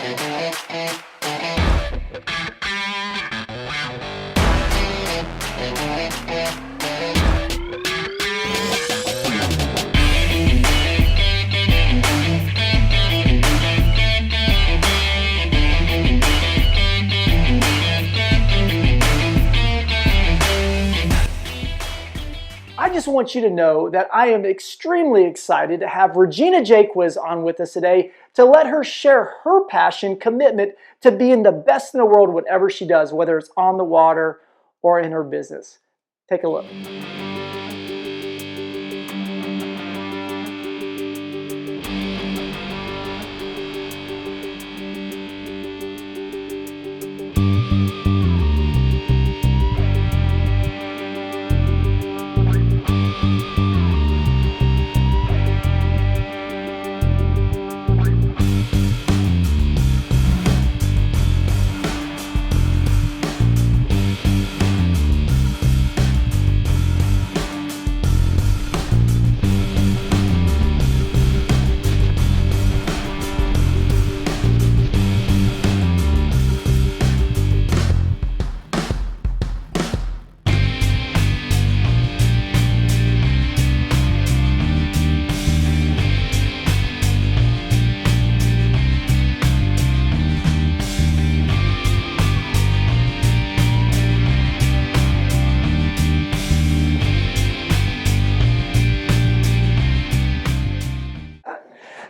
I just want you to know that I am extremely excited to have Regina Jaquess on with us today to let her share her passion, commitment to being the best in the world, whatever she does, whether it's on the water or in her business. Take a look.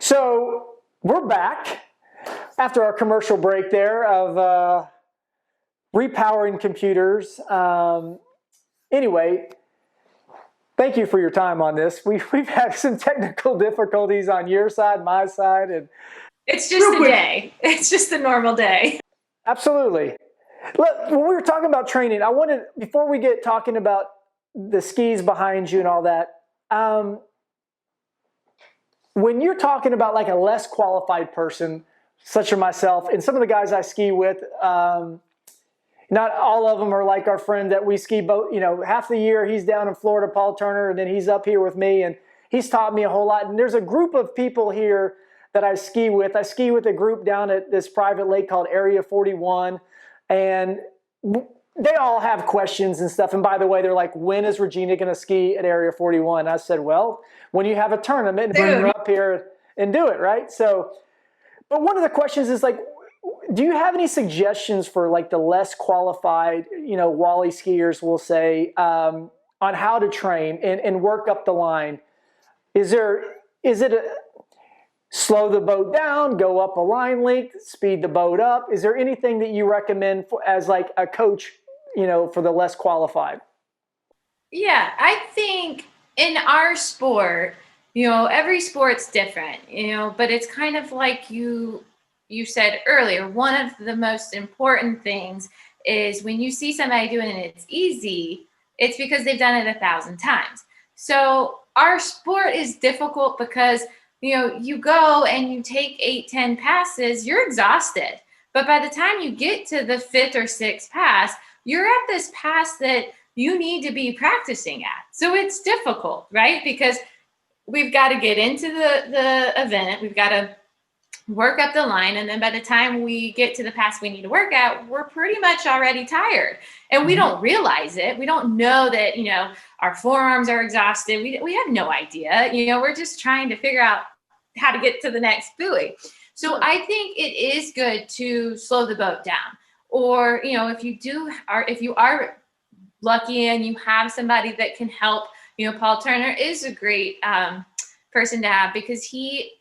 So we're back after our commercial break there of repowering computers. Anyway, thank you for your time on this. We've had some technical difficulties on your side, my side, and it's just a day. It's just a normal day. Absolutely. Look, when we were talking about training, I wanted, before we get talking about the skis behind you and all that, when you're talking about like a less qualified person, such as myself, and some of the guys I ski with, not all of them are like our friend that we ski boat, half the year he's down in Florida, Paul Turner, and then he's up here with me, and he's taught me a whole lot. And there's a group of people here that I ski with. I ski with a group down at this private lake called Area 41, and they all have questions and stuff. And by the way, they're like, when is Regina going to ski at Area 41? I said, well, when you have a tournament, bring her up here and do it, right? So, but one of the questions is like, do you have any suggestions for like the less qualified, wally skiers, we'll say, on how to train and work up the line? Is it slow the boat down, go up a line length, speed the boat up? Is there anything that you recommend as like a coach, for the less qualified? Yeah, I think in our sport, every sport's different, but it's kind of like you said earlier, one of the most important things is when you see somebody doing it, it's easy, it's because they've done it 1,000 times. So our sport is difficult because you go and you take 8-10 passes, you're exhausted. But by the time you get to the 5th or 6th pass, you're at this pass that you need to be practicing at. So it's difficult, right? Because we've got to get into the event, we've got to work up the line, and then by the time we get to the pass we need to work at, we're pretty much already tired. And we don't realize it. We don't know that, our forearms are exhausted. We have no idea. We're just trying to figure out how to get to the next buoy. So I think it is good to slow the boat down. Or, if you are lucky and you have somebody that can help, Paul Turner is a great person to have, because he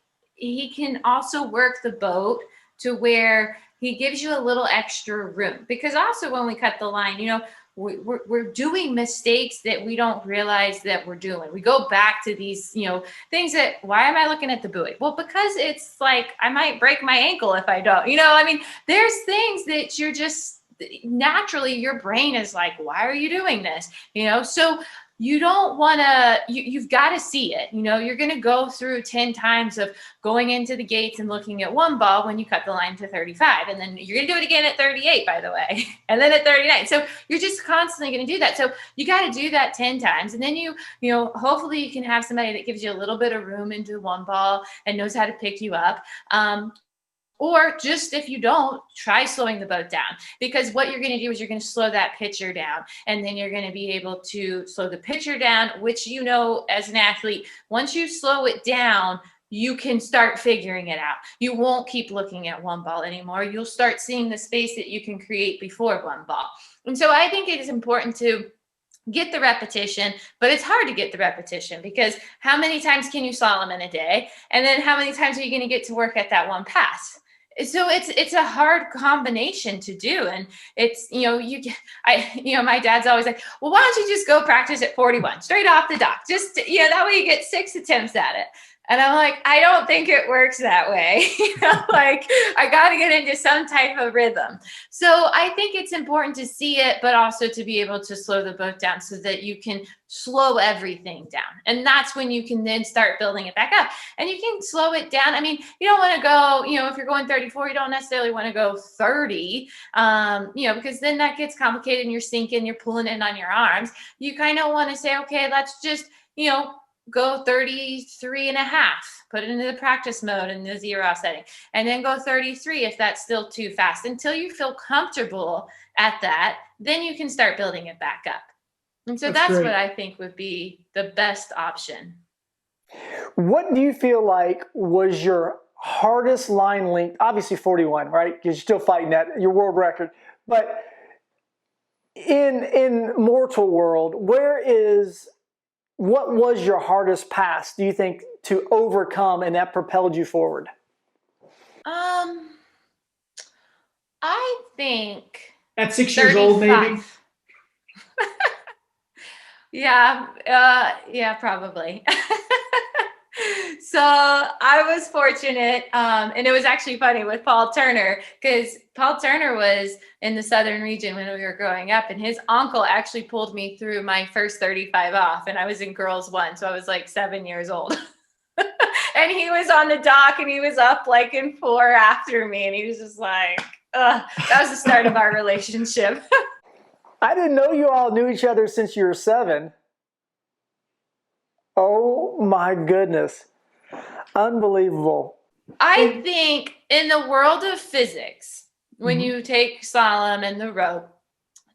can also work the boat to where he gives you a little extra room. Because also when we cut the line, we're doing mistakes that we don't realize that we're doing. We go back to these, things that, why am I looking at the buoy? Well, because it's like, I might break my ankle if I don't, there's things that you're just naturally, your brain is like, why are you doing this? So you don't want to, you've got to see it. You're going to go through 10 times of going into the gates and looking at one ball when you cut the line to 35. And then you're going to do it again at 38, by the way, and then at 39. So you're just constantly going to do that. So you got to do that 10 times. And then hopefully you can have somebody that gives you a little bit of room into one ball and knows how to pick you up. Or just if you don't, try slowing the boat down, because what you're going to do is you're going to slow that pitcher down, and then you're going to be able to slow the pitcher down, which, you know, as an athlete, once you slow it down, you can start figuring it out. You won't keep looking at one ball anymore. You'll start seeing the space that you can create before one ball. And so I think it is important to get the repetition, but it's hard to get the repetition, because how many times can you slalom in a day? And then how many times are you going to get to work at that one pass? So it's a hard combination to do. And it's, you know, my dad's always like, well, why don't you just go practice at 41 straight off the dock? Just, that way you get 6 attempts at it. And I'm like, I don't think it works that way. Like, I got to get into some type of rhythm. So I think it's important to see it, but also to be able to slow the boat down so that you can slow everything down. And that's when you can then start building it back up. And you can slow it down. I mean, you don't want to go, if you're going 34, you don't necessarily want to go 30, because then that gets complicated and you're sinking, you're pulling in on your arms. You kind of want to say, okay, let's just, go 33 and a half, put it into the practice mode in the 0 setting, and then go 33 if that's still too fast, until you feel comfortable at that. Then you can start building it back up. And so that's what I think would be the best option. What do you feel like was your hardest line length? Obviously 41, right? Because you're still fighting that, your world record. But in mortal world, what was your hardest pass, do you think, to overcome, and that propelled you forward? I think at 6 years old, maybe. Yeah, probably. So I was fortunate, and it was actually funny with Paul Turner, because Paul Turner was in the southern region when we were growing up, and his uncle actually pulled me through my first 35 off, and I was in girls 1, so I was like 7 years old. And he was on the dock, and he was up like in 4 after me, and he was just like, that was the start of our relationship. I didn't know you all knew each other since you were 7. Oh my goodness. Unbelievable. I think in the world of physics, when you take slalom and the rope,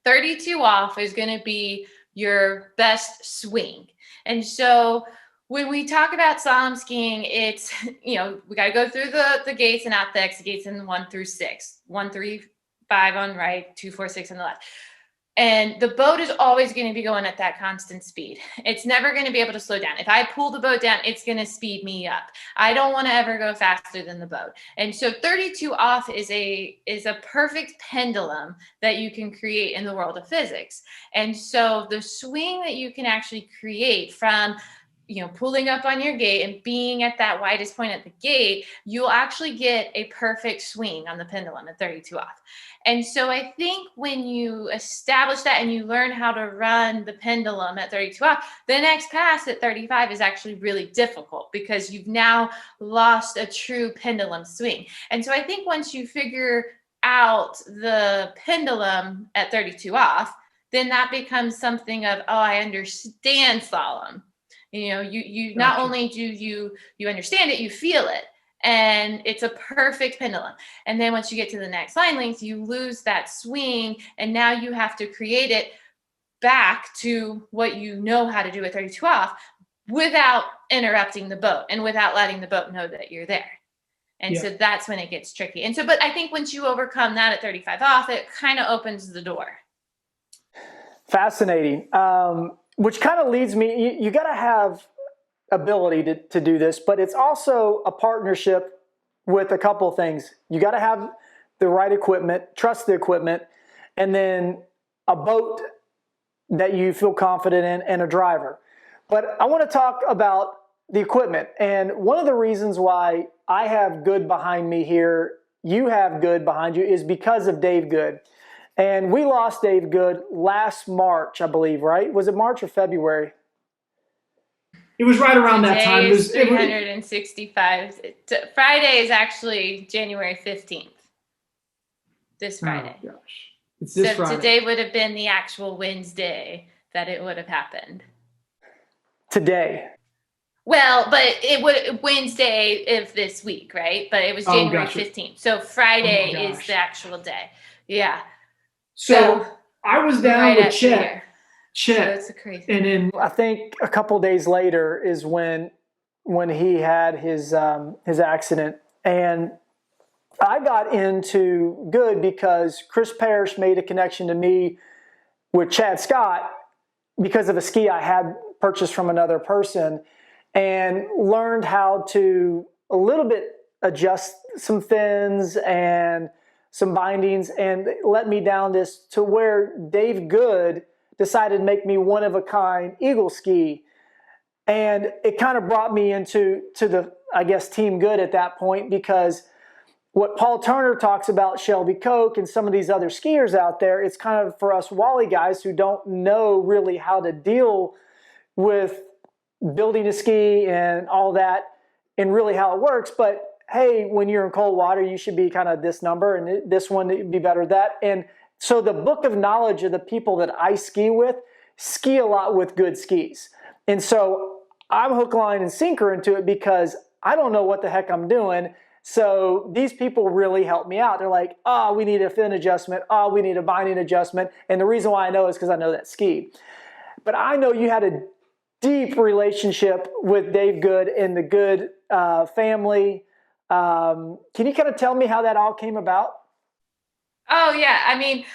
32 off is going to be your best swing. And so when we talk about slalom skiing, it's, we got to go through the gates and out the exit gates in 1 through 6, 1, 3, 5 on right, 2, 4, 6 on the left. And the boat is always going to be going at that constant speed. It's never going to be able to slow down. If I pull the boat down, it's going to speed me up. I don't want to ever go faster than the boat. And so 32 off is a perfect pendulum that you can create in the world of physics. And so the swing that you can actually create from pulling up on your gate and being at that widest point at the gate, you'll actually get a perfect swing on the pendulum at 32 off. And so I think when you establish that and you learn how to run the pendulum at 32 off, the next pass at 35 is actually really difficult, because you've now lost a true pendulum swing. And so I think once you figure out the pendulum at 32 off, then that becomes something of, I understand slalom. You not only do you understand it, you feel it. And it's a perfect pendulum. And then once you get to the next line length, you lose that swing. And now you have to create it back to what you know how to do at 32 off, without interrupting the boat and without letting the boat know that you're there. And so that's when it gets tricky. And so, but I think once you overcome that at 35 off, it kind of opens the door. Fascinating. Which kind of leads me, you got to have ability to do this, but it's also a partnership with a couple of things. You got to have the right equipment, trust the equipment, and then a boat that you feel confident in, and a driver. But I want to talk about the equipment. And one of the reasons why I have Goode behind me here, you have Goode behind you, is because of Dave Goode. And we lost Dave Goode last March, I believe, right? Was it March or February? It was right around that time. Today is 365. Friday is actually January 15th. This Friday. Oh, gosh. It's this Friday. Today would have been the actual Wednesday that it would have happened. Today. Well, but it would Wednesday of this week, right? But it was January gotcha. 15th. So Friday Oh, is gosh. the actual day. Yeah. So I was down right with after Chet. So it's a crazy. And then I think a couple days later is when he had his accident, and I got into Goode because Chris Parrish made a connection to me with Chad Scott because of a ski I had purchased from another person, and learned how to a little bit adjust some fins and some bindings, and let me down this to where Dave Goode decided to make me one of a kind eagle ski. And it kind of brought me into the, I guess, Team Goode at that point, because what Paul Turner talks about, Shelby Koch, and some of these other skiers out there, it's kind of for us Wally guys who don't know really how to deal with building a ski and all that and really how it works. But hey, when you're in cold water, you should be kind of this number, and this one would be better than that. And so the book of knowledge of the people that I ski with ski a lot with Goode skis. And so I'm hook, line, and sinker into it because I don't know what the heck I'm doing. So these people really help me out. They're like, oh, we need a fin adjustment. Oh, we need a binding adjustment. And the reason why I know is because I know that ski. But I know you had a deep relationship with Dave Goode and the Goode family. Can you kind of tell me how that all came about? Oh, yeah. I mean,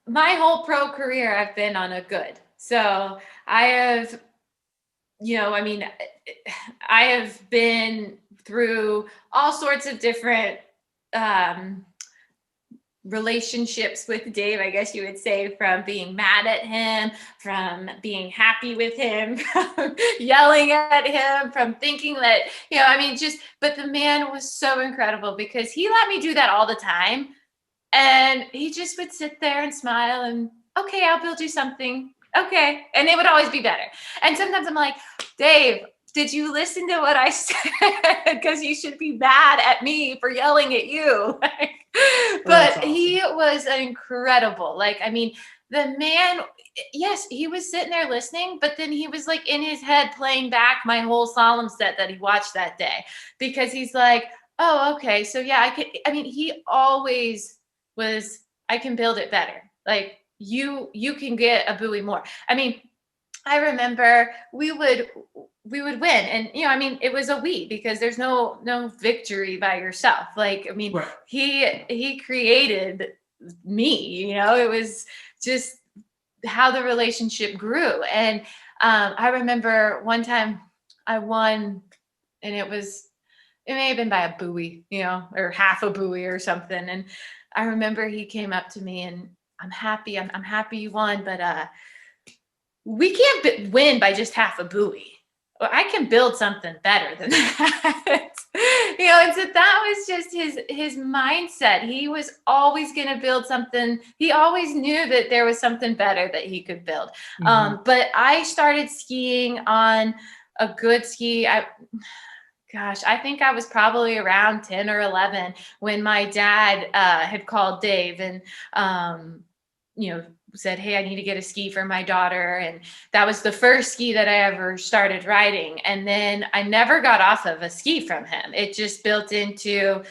my whole pro career, I've been on a Goode. So I have, I have been through all sorts of different relationships with Dave, I guess you would say, from being mad at him, from being happy with him, from yelling at him, from thinking that, but the man was so incredible because he let me do that all the time. And he just would sit there and smile and, okay, I'll build you something. Okay. And it would always be better. And sometimes I'm like, Dave, did you listen to what I said? Because you should be mad at me for yelling at you. But awesome. He was incredible. The man, yes, he was sitting there listening, but then he was like in his head playing back my whole slalom set that he watched that day, because he's like, oh, okay. So yeah, he always was, I can build it better. Like you can get a buoy more. I remember we would win, and it was a we, because there's no victory by yourself. Right. He created me, it was just how the relationship grew. And I remember one time I won, and it may have been by a buoy, or half a buoy or something. And I remember he came up to me and, I'm happy you won, but we can't win by just half a buoy. I can build something better than that. And so that was just his mindset. He was always going to build something. He always knew that there was something better that he could build. Mm-hmm. But I started skiing on a Goode ski. I think I was probably around 10 or 11 when my dad had called Dave and, said, hey, I need to get a ski for my daughter. And that was the first ski that I ever started riding. And then I never got off of a ski from him. It just built into,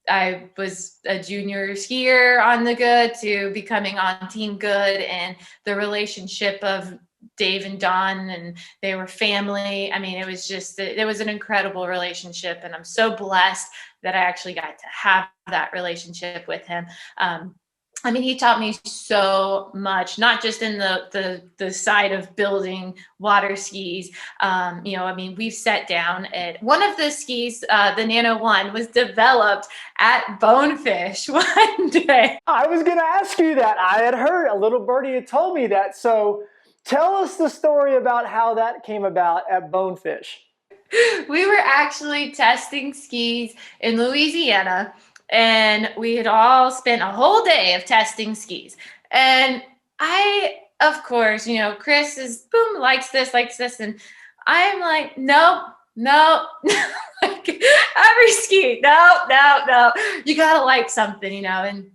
I was a junior skier on the Goode to becoming on Team Goode, and the relationship of Dave and Don, and they were family. It was an incredible relationship, and I'm so blessed that I actually got to have that relationship with him. He taught me so much, not just in the side of building water skis. We've sat down at one of the skis, the Nano One, was developed at Bonefish one day. I was going to ask you that. I had heard, a little birdie had told me that. So tell us the story about how that came about at Bonefish. We were actually testing skis in Louisiana, and we had all spent a whole day of testing skis. And I, of course, Chris is likes this. And I'm like, nope. Every ski, no. You got to like something, And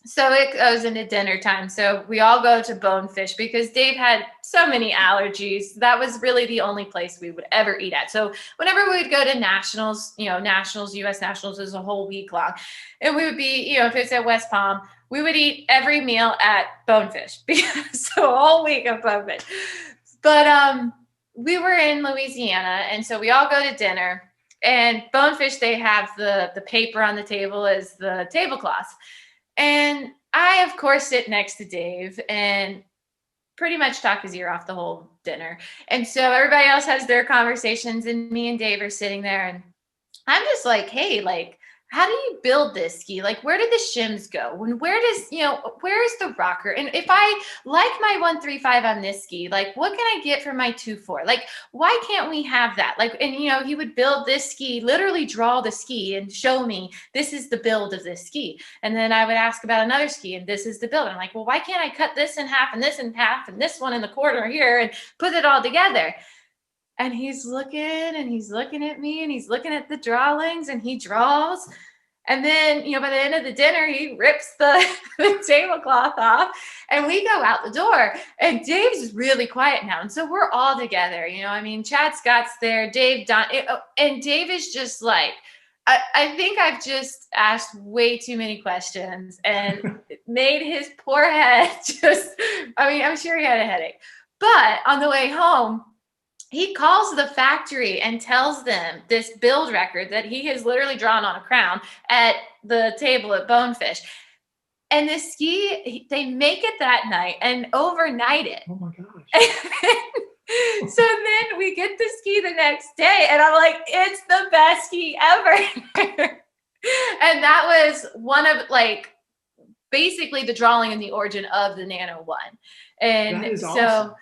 So it goes into dinner time. So we all go to Bonefish because Dave had so many allergies. That was really the only place we would ever eat at. So whenever we would go to nationals, nationals, US nationals is a whole week long. And we would be, if it's at West Palm, we would eat every meal at Bonefish so a whole week of Bonefish. But we were in Louisiana, and so we all go to dinner. And Bonefish, they have the paper on the table as the tablecloth. And I, of course, sit next to Dave and pretty much talk his ear off the whole dinner. And so everybody else has their conversations, and me and Dave are sitting there, and I'm just like, hey, like, how do you build this ski? Like, where did the shims go? And where is the rocker? And if I like my 135 on this ski, like, what can I get for my 2.4? Like, why can't we have that? Like, and he would build this ski, literally draw the ski and show me this is the build of this ski. And then I would ask about another ski, and this is the build. I'm like, well, why can't I cut this in half and this in half and this one in the corner here and put it all together? And he's looking at me, and he's looking at the drawings, and he draws. And then, by the end of the dinner, he rips the tablecloth off, and we go out the door. And Dave's really quiet now. And so we're all together, Chad Scott's there, Dave, Don, and Dave is just like, I think I've just asked way too many questions and made his poor head I'm sure he had a headache. But on the way home, he calls the factory and tells them this build record that he has literally drawn on a crown at the table at Bonefish. And the ski, they make it that night and overnight it. Oh my gosh. So then we get the ski the next day, and I'm like, it's the best ski ever. And that was one of, like, basically the drawing and the origin of the Nano One. And that is so awesome.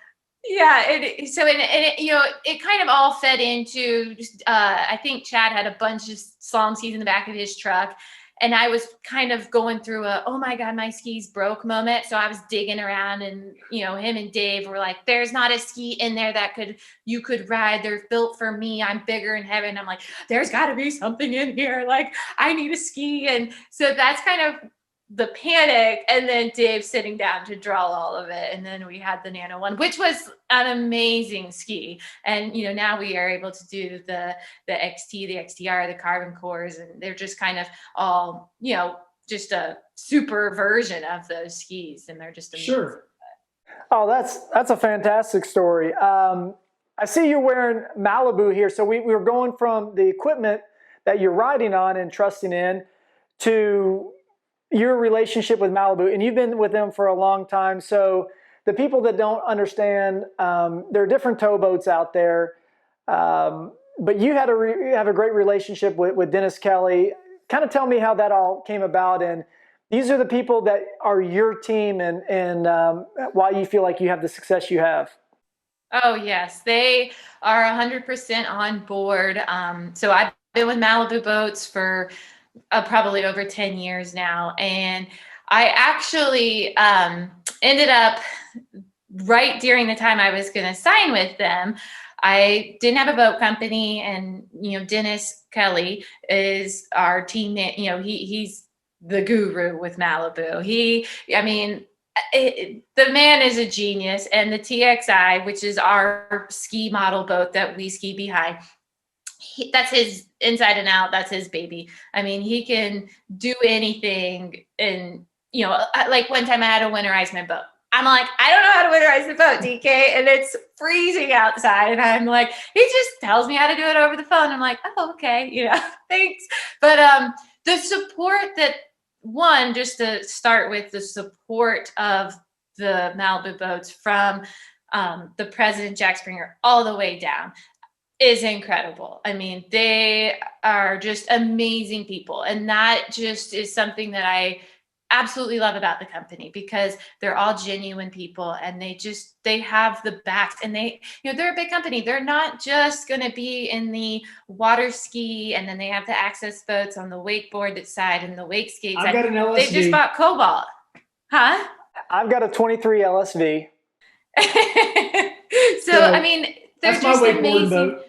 yeah, it kind of all fed into I think Chad had a bunch of slalom skis in the back of his truck, and I was kind of going through a, oh my God, my skis broke moment. So I was digging around, and him and Dave were like, there's not a ski in there that you could ride. They're built for me. I'm bigger in heaven. I'm like, there's got to be something in here. Like, I need a ski. And so that's kind of the panic, and then Dave sitting down to draw all of it. And then we had the Nano One, which was an amazing ski. And, now we are able to do the XT, the XTR, the carbon cores, and they're just kind of all, just a super version of those skis. And they're just amazing. Sure. Oh, that's a fantastic story. I see you're wearing Malibu here. So we were going from the equipment that you're riding on and trusting in to your relationship with Malibu, and you've been with them for a long time. So the people that don't understand, there are different towboats out there, but you have a great relationship with Dennis Kelly. Kind of tell me how that all came about, and these are the people that are your team, and why you feel like you have the success you have. Oh, yes, they are 100% on board. So I've been with Malibu Boats for probably over 10 years now. And I actually ended up right during the time I was going to sign with them. I didn't have a boat company, and, Dennis Kelly is our teammate. He's the guru with Malibu. The man is a genius, and the TXI, which is our ski model boat that we ski behind, that's his inside and out. That's his baby. He can do anything. And, like one time I had to winterize my boat. I'm like, I don't know how to winterize the boat, DK. And it's freezing outside. And I'm like, he just tells me how to do it over the phone. I'm like, oh, okay. Thanks. But the support just to start with, the support of the Malibu Boats from the president, Jack Springer, all the way down, is incredible. They are just amazing people. And that just is something that I absolutely love about the company, because they're all genuine people, and they have the backs, and they're a big company. They're not just going to be in the water ski, and then they have the access boats on the wakeboard side and the wake skate side. I've got an LSV. They just bought Cobalt. Huh? I've got a 23 LSV. So, they're that's my just wakeboard amazing. boat.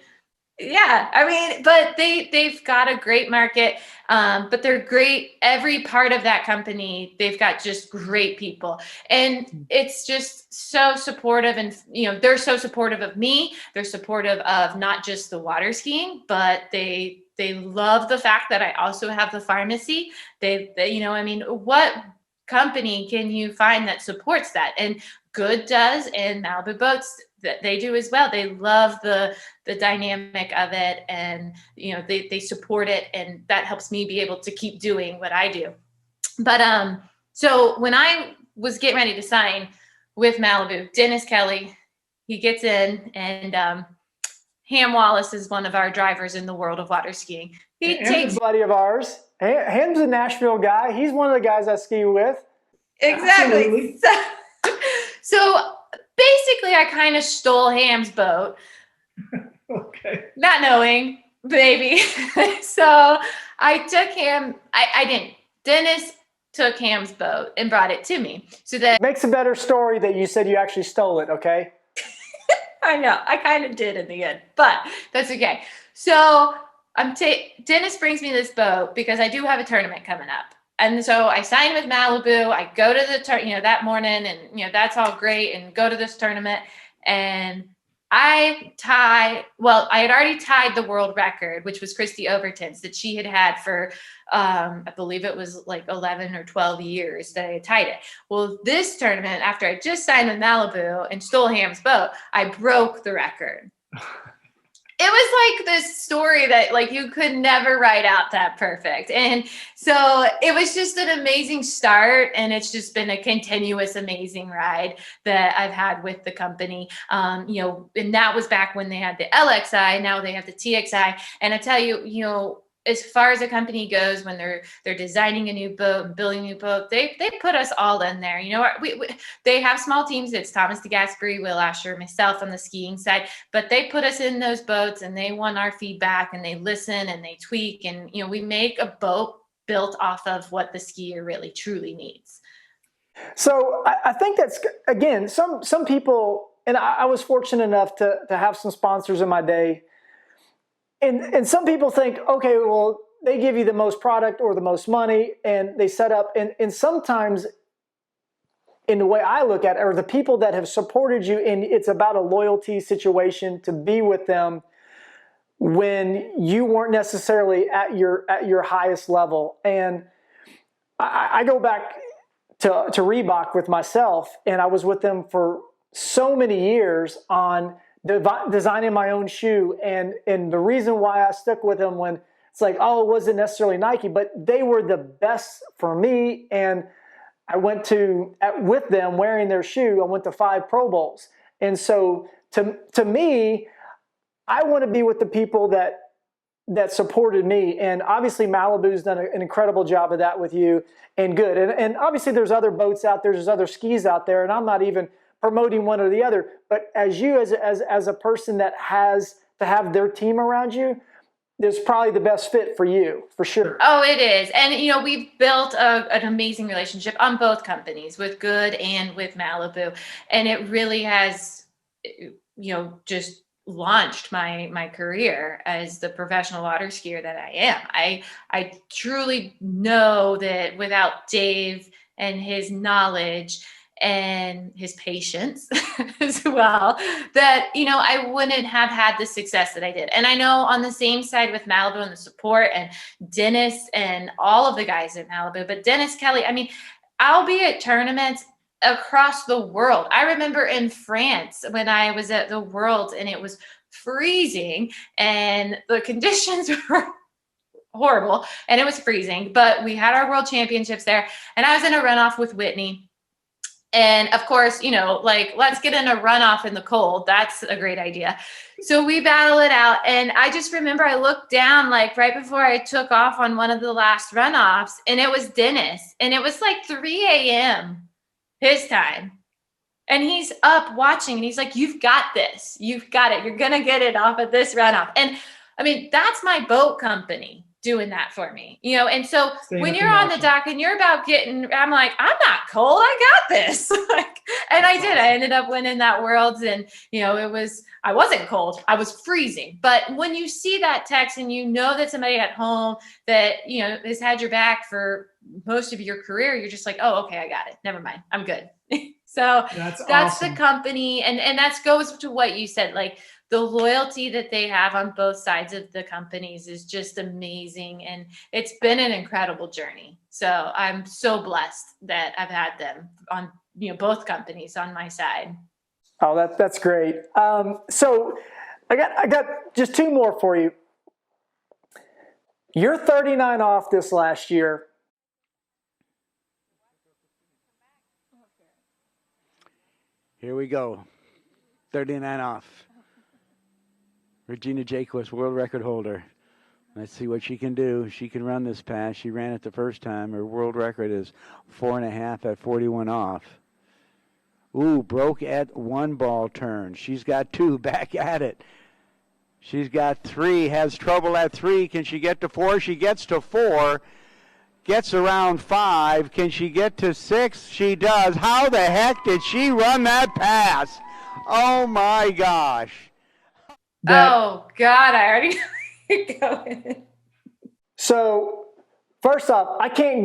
Yeah, I mean, but they've got a great market, but they're great. Every part of that company, they've got just great people, and it's just so supportive. And they're so supportive of me. They're supportive of not just the water skiing, but they love the fact that I also have the pharmacy. I mean, what company can you find that supports that? And Goode does, and Malibu Boats that they do as well. They love the dynamic of it, and they support it, and that helps me be able to keep doing what I do. But so when I was getting ready to sign with Malibu, Dennis Kelly, he gets in, and Ham Wallace is one of our drivers in the world of water skiing. He takes a buddy of ours. Ham's a Nashville guy. He's one of the guys I ski with. Exactly. So basically, I kind of stole Ham's boat. Okay. Not knowing, baby. So I took Ham. I didn't. Dennis took Ham's boat and brought it to me. So that makes a better story that you said you actually stole it, okay? I know. I kind of did in the end, but that's okay. So Dennis brings me this boat because I do have a tournament coming up. And so I signed with Malibu. I go to the that morning, and that's all great, and go to this tournament, and I had already tied the world record, which was Christy Overton's that she had for I believe it was like 11 or 12 years that I had tied it. Well, this tournament, after I just signed with Malibu and stole Ham's boat, I broke the record. It was like this story that like you could never write out that perfect. And so it was just an amazing start, and it's just been a continuous amazing ride that I've had with the company. And that was back when they had the LXI, now they have the TXI. And I tell you, as far as a company goes, when they're designing a new boat and building a new boat, they put us all in there. They have small teams. It's Thomas DeGaspery, Will Asher, myself on the skiing side, but they put us in those boats, and they want our feedback, and they listen, and they tweak, and we make a boat built off of what the skier really truly needs. So I think that's, again, some people, and I was fortunate enough to have some sponsors in my day. And some people think, okay, well, they give you the most product or the most money, and they set up. And sometimes, in the way I look at it, are the people that have supported you, and it's about a loyalty situation to be with them when you weren't necessarily at your highest level. And I go back to Reebok with myself, and I was with them for so many years on designing my own shoe, and the reason why I stuck with them, when it's like, oh, it wasn't necessarily Nike, but they were the best for me, and I went with them wearing their shoe, I went to 5 Pro Bowls. And so to me, I want to be with the people that supported me, and obviously Malibu's done an incredible job of that with you, and Goode. And obviously there's other boats out there, there's other skis out there, and I'm not even promoting one or the other, but as a person that has to have their team around you, is probably the best fit for you, for sure. Oh, it is. And, we've built an amazing relationship on both companies, with Goode and with Malibu. And it really has, just launched my career as the professional water skier that I am. I truly know that without Dave and his knowledge and his patience as well, that, I wouldn't have had the success that I did. And I know on the same side with Malibu and the support, and Dennis and all of the guys at Malibu, but Dennis Kelly, I mean, I'll be at tournaments across the world. I remember in France when I was at the World, and it was freezing, and the conditions were horrible, and it was freezing, but we had our world championships there, and I was in a runoff with Whitney. And of course, let's get in a runoff in the cold. That's a great idea. So we battle it out. And I just remember I looked down right before I took off on one of the last runoffs, and it was Dennis. And it was like 3 a.m. his time. And he's up watching, and he's like, you've got this. You've got it. You're going to get it off of this runoff. And I mean, that's my boat company. doing that for me, you know? And so Staying when at you're the on the motion. dock and you're about getting, I'm like, I'm not cold. I got this. Like, and I That's did. awesome. I ended up winning that Worlds, and, you know, I wasn't cold. I was freezing. But when you see that text and you know that somebody at home that, you know, has had your back for most of your career, you're just like, oh, okay, I got it. Never mind. I'm good. So That's that's awesome. the company. And that goes to what you said, like the loyalty that they have on both sides of the companies is just amazing. And it's been an incredible journey. So I'm so blessed that I've had them on, you know, both companies on my side. Oh, that's great. So I got just two more for you. You're 39 off this last year. Here we go. 39 off. Regina Jaquess, world record holder. Let's see what she can do. She can run this pass. She ran it the first time. Her world record is 4.5 at 41 off. Ooh, broke at one ball turn. She's got two, back at it. She's got three, has trouble at three. Can she get to four? She gets to four. Gets around five. Can she get to six? She does. How the heck did she run that pass? Oh my gosh. Oh God, I already know where you're going. So first off, I can't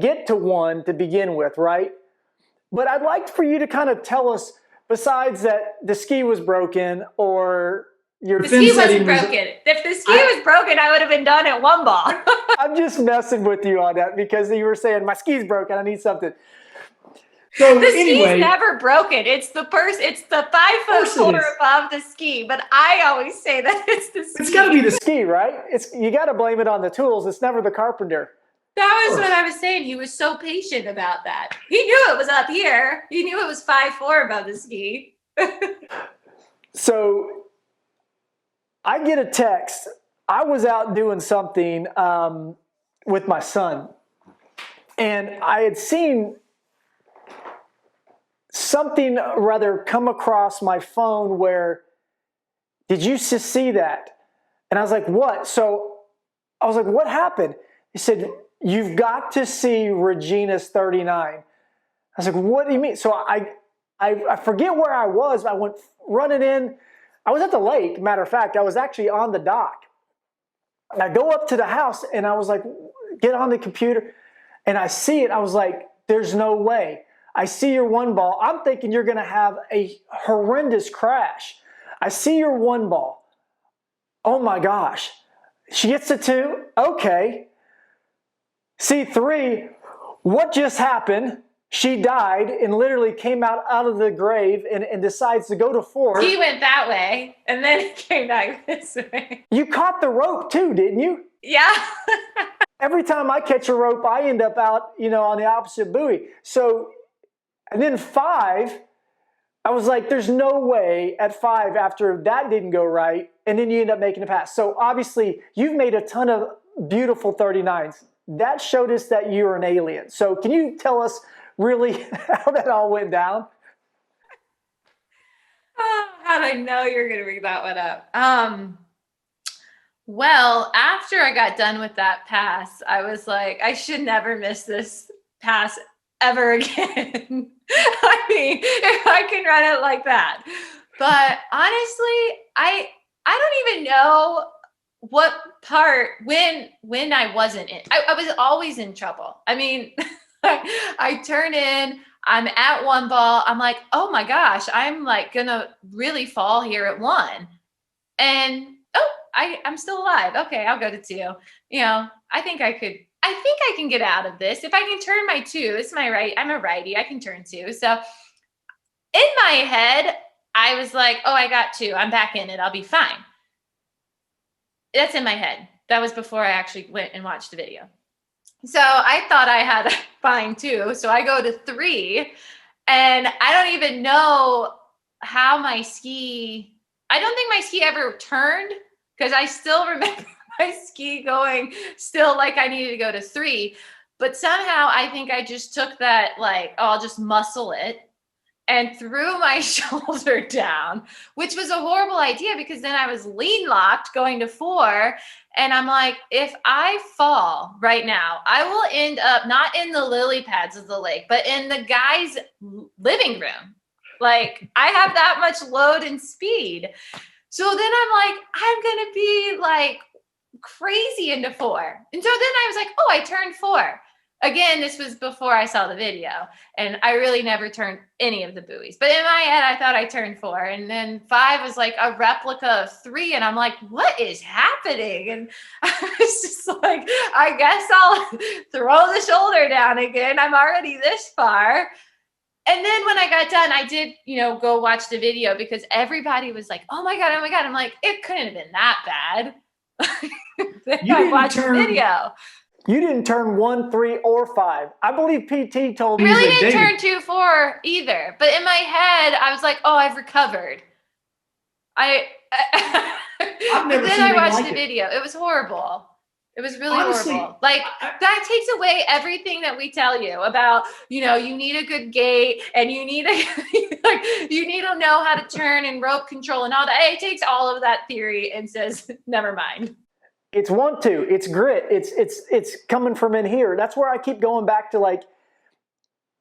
get to one to begin with, right? But I'd like for you to kind of tell us, besides that the ski was broken or your The fin ski wasn't setting was- broken. If the ski was broken, I would have been done at one ball. I'm just messing with you on that because you were saying my ski's broken. I need something. So The anyway, ski's never broken. It's the 5 course foot it quarter is. above the ski. But I always say that it's the ski. it's got to be the Ski, right? You got to blame it on the tools. It's never the carpenter. That was course. what I was saying. He was so patient about that. He knew it was up here. He knew it was 5'4" above the ski. So I get a text. I was out doing something with my son, and I had seen something rather come across my phone where, did you just see that? And I was like, what? So I was like, what happened? He said, you've got to see Regina's 39. I was like, what do you mean? So I forget where I was. I went running in. I was at the lake, matter of fact. I was actually on the dock. And I go up to the house and I was like, get on the computer. And I see it. I was like, there's no way. I see your one ball. I'm thinking you're going to have a horrendous crash. I see your one ball. Oh my gosh. She gets to two. Okay. See three. What just happened? She died and literally came out of the grave and decides to go to four. He went that way, and then he came back this way. You caught the rope too, didn't you? Yeah. Every time I catch a rope, I end up out, on the opposite buoy. So, and then five, I was like, there's no way at five after that didn't go right, and then you end up making a pass. So obviously, you've made a ton of beautiful 39s. That showed us that you're an alien. So can you tell us really how that all went down? Oh, how did I know you were going to bring that one up? Well, after I got done with that pass, I was like, I should never miss this pass ever again. I mean, if I can run it like that. But honestly, I don't even know what part when I wasn't in. I was always in trouble. I mean, I turn in, I'm at one ball. I'm like, oh my gosh, I'm like gonna really fall here at one. And I'm still alive. Okay, I'll go to two. I think I can get out of this. If I can turn my two, it's my right. I'm a righty. I can turn two. So in my head, I was like, oh, I got two. I'm back in it. I'll be fine. That's in my head. That was before I actually went and watched the video. So I thought I had fine too. So I go to three, and I don't even know how I don't think my ski ever turned, because I still remember my ski going still like I needed to go to three. But somehow I think I just took that, like, oh, I'll just muscle it. and threw my shoulder down, which was a horrible idea because then I was lean locked going to 4. And I'm like, if I fall right now, I will end up not in the lily pads of the lake, but in the guy's living room. Like, I have that much load and speed. So then I'm like, I'm going to be like crazy into 4. And so then I was like, oh, I turned 4. Again, this was before I saw the video, and I really never turned any of the buoys. But in my head, I thought I turned 4. And then 5 was like a replica of 3. And I'm like, what is happening? And I was just like, I guess I'll throw the shoulder down again. I'm already this far. And then when I got done, I did, go watch the video because everybody was like, oh my God, oh my God. I'm like, it couldn't have been that bad. Then I watched the video. You didn't turn 1, 3, or 5. I believe PT told me. I really didn't turn 2, 4 either. But in my head, I was like, oh, I've recovered. I've never then seen I anything watched like the it. video. It was horrible. It was really Honestly, horrible. Like, that takes away everything that we tell you about, you need a good gait and you need to know how to turn and rope control and all that. It takes all of that theory and says, never mind. It's want to. It's grit. It's coming from in here. That's where I keep going back to, like,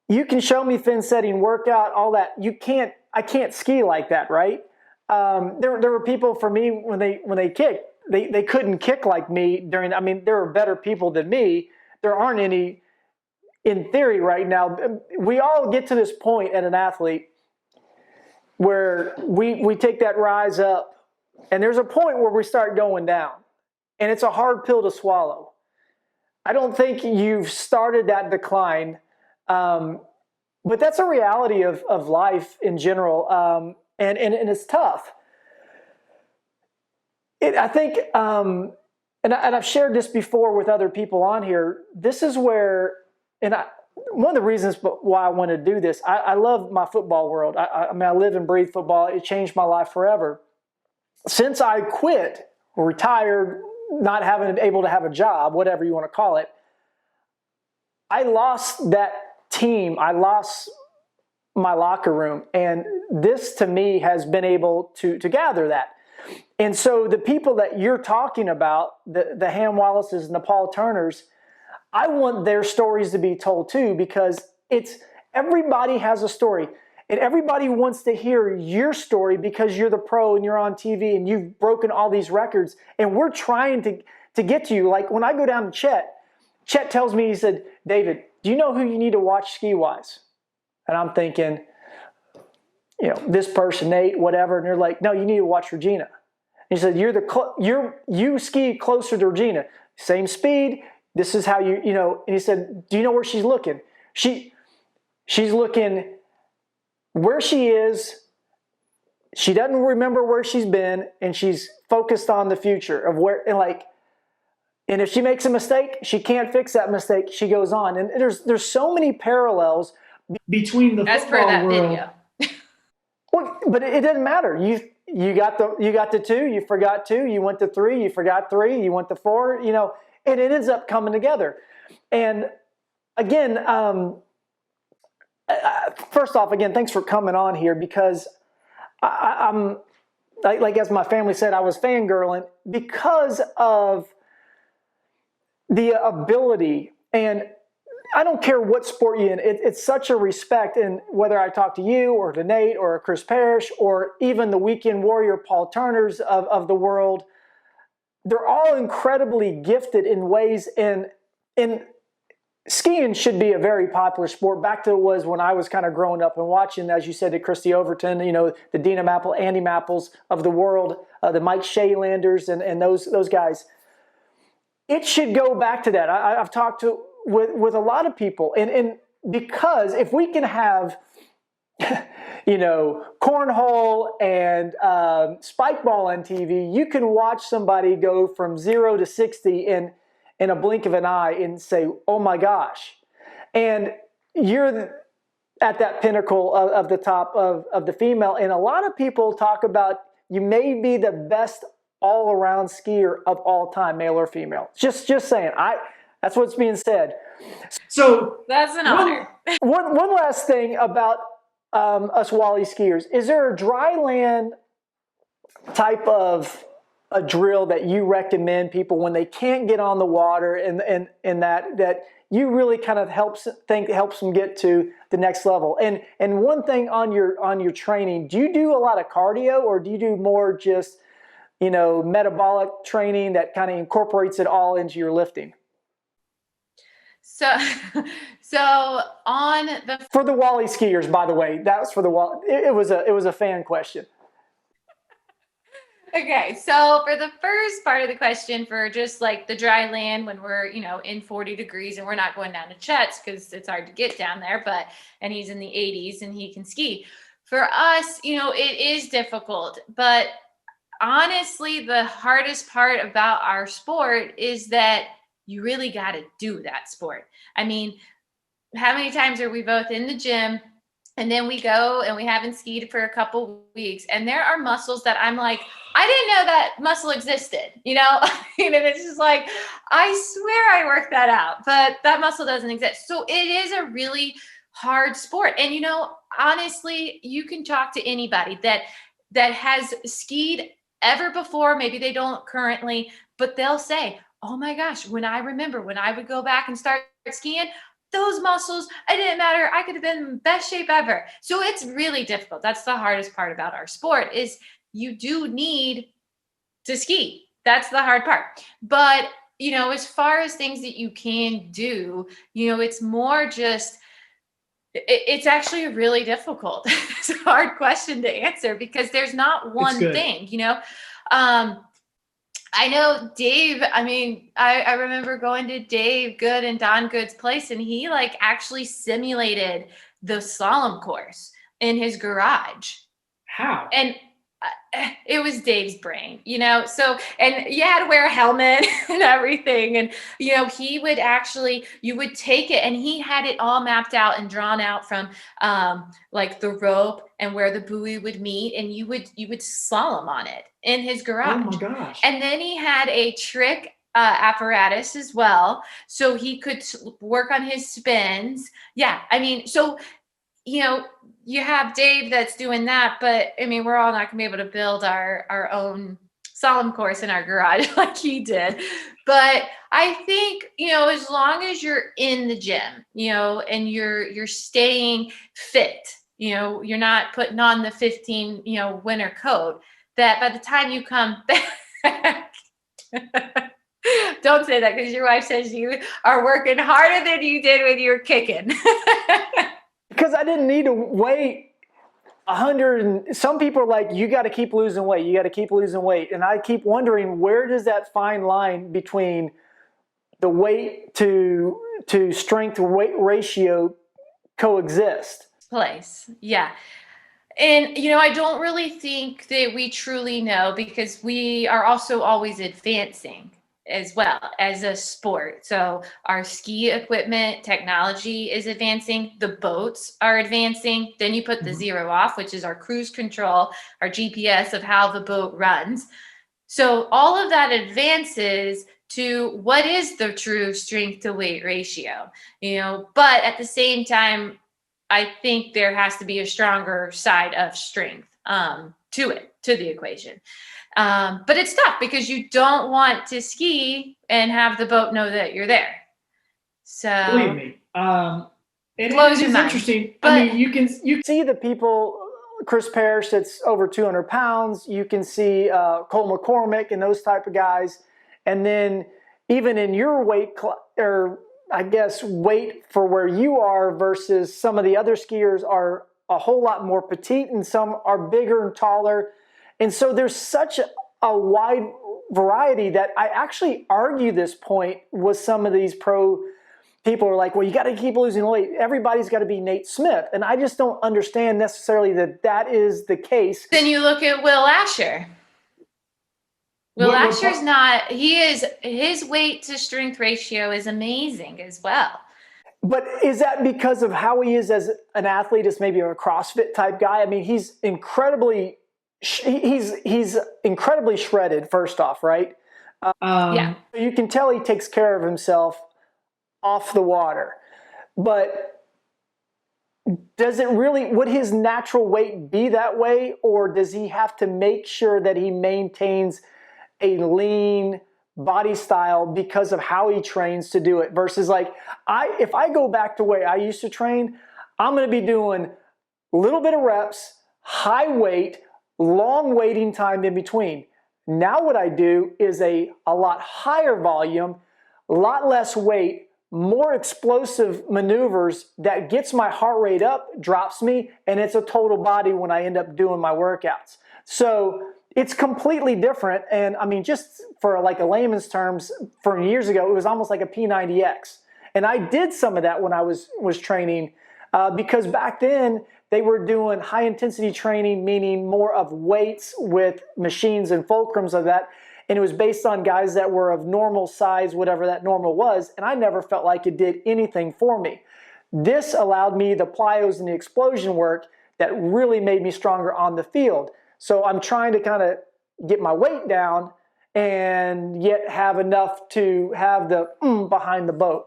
you can show me fin setting, workout, all that. I can't ski like that, right? There were people for me when they kicked, they couldn't kick like me there are better people than me. There aren't any in theory right now. We all get to this point at an athlete where we take that rise up, and there's a point where we start going down. And it's a hard pill to swallow. I don't think you've started that decline, but that's a reality of life in general, and it's tough. I think, and I've shared this before with other people on here. This is where, one of the reasons why I want to do this. I love my football world. I live and breathe football. It changed my life forever. Since I quit, or retired, not having able to have a job, whatever you want to call it, I lost that team. I lost my locker room. And this to me has been able to gather that. And so the people that you're talking about, the Ham Wallaces and the Paul Turners, I want their stories to be told too, because everybody has a story. And everybody wants to hear your story because you're the pro and you're on TV and you've broken all these records. And we're trying to get to you. Like when I go down to Chet tells me, he said, David, do you know who you need to watch ski-wise? And I'm thinking, this person, Nate, whatever. And they're like, no, you need to watch Regina. And he said, you ski closer to Regina. Same speed. This is how and he said, do you know where she's looking? She's looking where she is. She doesn't remember where she's been, and she's focused on the future of where, and if she makes a mistake, she can't fix that mistake. She goes on. And there's so many parallels between the football world. Video. Well, but it doesn't matter. You got the 2, you forgot 2, you went to 3, you forgot 3, you went to 4, and it ends up coming together. And again, first off, again, thanks for coming on here, because I'm like as my family said, I was fangirling because of the ability. And I don't care what sport you're in. It's such a respect. And whether I talk to you or to Nate or Chris Parrish or even the weekend warrior Paul Turners of the world, they're all incredibly gifted in ways. And skiing should be a very popular sport. Back to it was when I was kind of growing up and watching, as you said, the Christy Overton, the Dina Mappel, Andy Mappels of the world, the Mike Shaylanders and those guys. It should go back to that. I've talked with a lot of people, and because if we can have cornhole and spike ball on TV, you can watch somebody go from 0 to 60 in a blink of an eye and say, oh my gosh. And you're at that pinnacle of the top of the female. And a lot of people talk about you may be the best all-around skier of all time, male or female. Just saying. That's what's being said. So that's an honor. One last thing about us Wally skiers, is there a dry land type of a drill that you recommend people when they can't get on the water and that you really kind of helps them get to the next level? And one thing on your training, do you do a lot of cardio, or do you do more just, metabolic training that kind of incorporates it all into your lifting? So on the For the Wally skiers, by the way, that was for the Wally. It was a fan question. Okay, so for the first part of the question, for just like the dry land when we're, in 40 degrees and we're not going down to Chet's because it's hard to get down there, and he's in the 80s and he can ski. For us, it is difficult, but honestly, the hardest part about our sport is that you really got to do that sport. I mean, how many times are we both in the gym and then we go and we haven't skied for a couple weeks, and there are muscles that I'm like, I didn't know that muscle existed, and it's just like, I swear I worked that out, but that muscle doesn't exist. So it is a really hard sport. And, honestly, you can talk to anybody that has skied ever before. Maybe they don't currently, but they'll say, oh my gosh, when I would go back and start skiing, those muscles, it didn't matter. I could have been in the best shape ever. So it's really difficult. That's the hardest part about our sport, is you do need to ski. That's the hard part. But, as far as things that you can do, it's more just, it's actually really difficult. It's a hard question to answer because there's not one thing, I know Dave, I remember going to Dave Goode and Don Goode's place, and he actually simulated the slalom course in his garage. How? And it was Dave's brain, so, and you had to wear a helmet and everything. And, he would actually, you would take it, and he had it all mapped out and drawn out from the rope and where the buoy would meet. And you would slalom on it in his garage. Oh my gosh. And then he had a trick apparatus as well, so he could work on his spins. Yeah. So, you have Dave that's doing that, but we're all not gonna be able to build our own slalom course in our garage like he did. But I think, as long as you're in the gym, and you're staying fit, you're not putting on the 15, winter coat, that by the time you come back, don't say that, because your wife says you are working harder than you did when you were kicking. Because I didn't need to wait 100. And some people are like, you got to keep losing weight. You got to keep losing weight. And I keep wondering, where does that fine line between the weight to strength weight ratio coexist? Place. Yeah. And, I don't really think that we truly know, because we are also always advancing as well as a sport. So our ski equipment technology is advancing, the boats are advancing. Then you put the zero off, which is our cruise control, our GPS of how the boat runs. So all of that advances to what is the true strength to weight ratio, but at the same time, I think there has to be a stronger side of strength to the equation. But it's tough because you don't want to ski and have the boat know that you're there. So believe me, it blows is your mind. interesting. But you can see the people, Chris Parrish, that's over 200 pounds. You can see Cole McCormick and those type of guys. And then even in your weight, or I guess weight for where you are versus some of the other skiers are a whole lot more petite, and some are bigger and taller. And so there's such a wide variety that I actually argue this point with some of these pro people are like, well, you got to keep losing weight. Everybody's got to be Nate Smith. And I just don't understand necessarily that is the case. Then you look at Will Asher. Will Asher's not, his weight to strength ratio is amazing as well. But is that because of how he is as an athlete, as maybe a CrossFit type guy? He's incredibly shredded, first off, right? Yeah. You can tell he takes care of himself off the water. But does it really, would his natural weight be that way, or does he have to make sure that he maintains a lean body style because of how he trains to do it? Versus like, if I go back to the way I used to train, I'm going to be doing a little bit of reps, high weight, long waiting time in between. Now what I do is a lot higher volume, a lot less weight, more explosive maneuvers that gets my heart rate up, drops me, and it's a total body when I end up doing my workouts. So it's completely different. And I mean, just for like a layman's terms, from years ago, it was almost like a P90X. And I did some of that when I was training because back then they were doing high intensity training, meaning more of weights with machines and fulcrums of that. And it was based on guys that were of normal size, whatever that normal was. And I never felt like it did anything for me. This allowed me the plyos and the explosion work that really made me stronger on the field. So I'm trying to kind of get my weight down and yet have enough to have the behind the boat.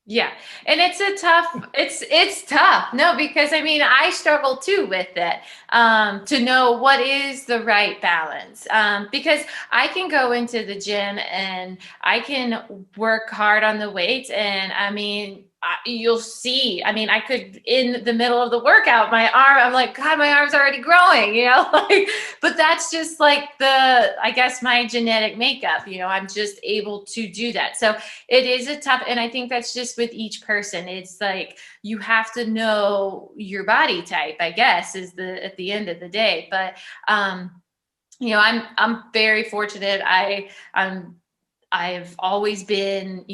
Yeah. And it's tough. No, because I mean, I struggle too with it, to know what is the right balance. Because I can go into the gym and I can work hard on the weights, and I mean, you'll see, I mean, I could, in the middle of the workout, I'm like, God, my arm's already growing, like, but that's just like I guess my genetic makeup, I'm just able to do that. So it is a tough, and I think that's just with each person. It's like, you have to know your body type, I guess, at the end of the day. But, I'm very fortunate. I've always been,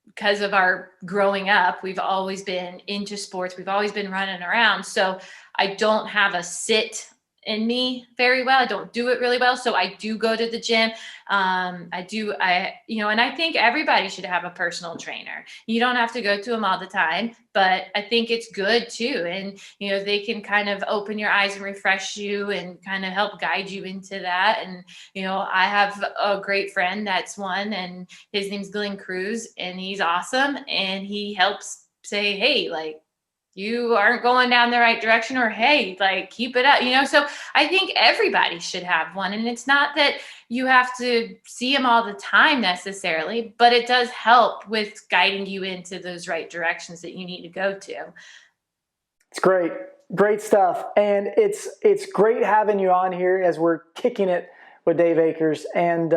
because of our growing up, we've always been into sports. We've always been running around. So I don't have a sit in me very well. I don't do it really well. So I do go to the gym. And I think everybody should have a personal trainer. You don't have to go to them all the time, but I think it's good too. And, they can kind of open your eyes and refresh you and kind of help guide you into that. And, I have a great friend that's one, and his name's Glenn Cruz, and he's awesome. And he helps say, hey, like, you aren't going down the right direction, or, hey, like, keep it up, so I think everybody should have one. And it's not that you have to see them all the time necessarily, but it does help with guiding you into those right directions that you need to go to. It's great stuff. And it's great having you on here as we're kicking it with Dave Akers. And,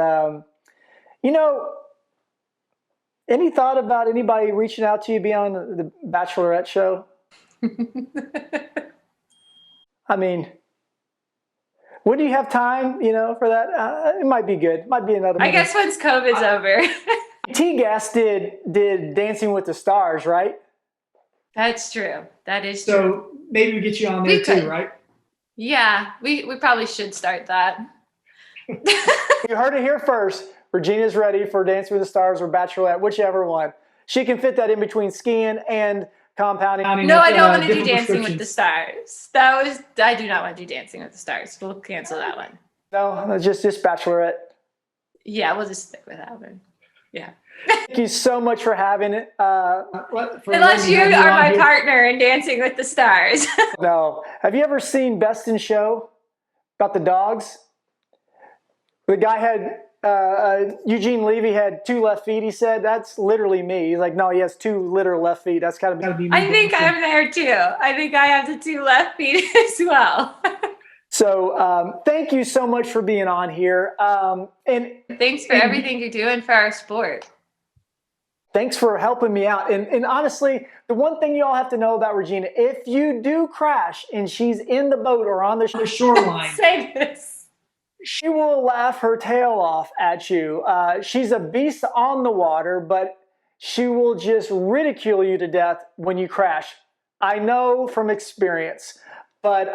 any thought about anybody reaching out to you beyond the Bachelorette show? I mean, when do you have time, for that? It might be good. Might be another. I guess once COVID's over. T-Gas did Dancing with the Stars, right? That's true. That is true. So maybe we get you on there too, right? Yeah, we probably should start that. You heard it here first. Regina's ready for Dancing with the Stars or Bachelorette, whichever one. She can fit that in between skiing and compounding. No, I don't want to do Dancing with the Stars. I do not want to do Dancing with the Stars. We'll cancel that one. No, just Bachelorette. Yeah, we'll just stick with that one. Yeah. Thank you so much for having it. Unless you are my partner in Dancing with the Stars. No. Have you ever seen Best in Show about the dogs? The guy had Eugene Levy had 2 left feet. He said, "That's literally me." He's like, "No, he has 2 literal left feet. That's gotta be me." I think I'm there too. I think I have the 2 left feet as well. So thank you so much for being on here. And thanks for everything you're doing for our sport. Thanks for helping me out. And honestly, the one thing you all have to know about Regina, if you do crash and she's in the boat or on the shoreline, say this. She will laugh her tail off at you. She's a beast on the water, but she will just ridicule you to death when you crash. I know from experience. But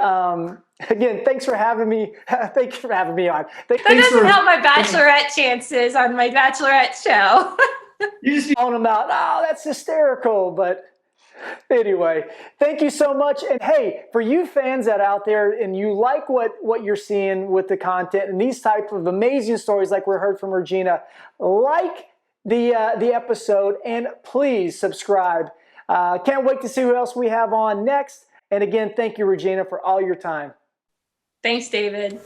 again, thanks for having me. Thank you for having me on. That doesn't help my Bachelorette chances on my Bachelorette show. You just calling them out. Oh, that's hysterical. But anyway, thank you so much. And hey, for you fans that are out there and you like what you're seeing with the content and these type of amazing stories like we heard from Regina, like the episode and please subscribe. Can't wait to see who else we have on next. And again, thank you, Regina, for all your time. Thanks, David.